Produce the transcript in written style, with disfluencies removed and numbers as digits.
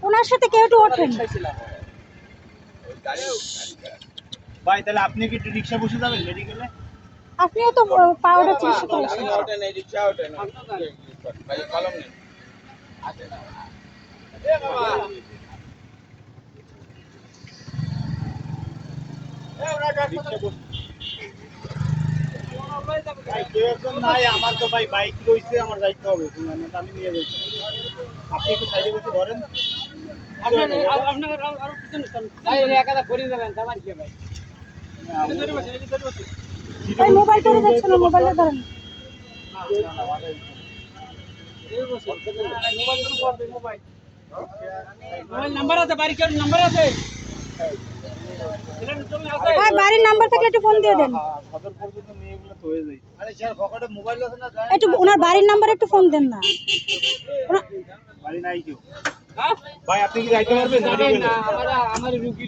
ওনার সাথে কেউ একটু ওঠেন ভাই। তাহলে আপনি কি রিক্সা বসে যাবেন মেডিকেলে? আপনিও তো পাউডার চিকিৎসা করেছেন। কেউ একজন নাই, আমার তো ভাই বাইক রয়েছে, আমার যাইতে হবে, আমি নিয়ে যাচ্ছি। আপনি একটু সাইডে বসে ধরেন। ভাই মোবাইল পড়ে যাচ্ছে না, মোবাইলটা ধরেন। ভাই বাড়ির নাম্বার থাকলে একটু ফোন দিয়ে দেন। একটু ওনার বাড়ির নাম্বার একটু ফোন দেন না। বাড়ি নাই কেউ। ভাই আপনি কি যাইতে পারবেন? আমার রুগী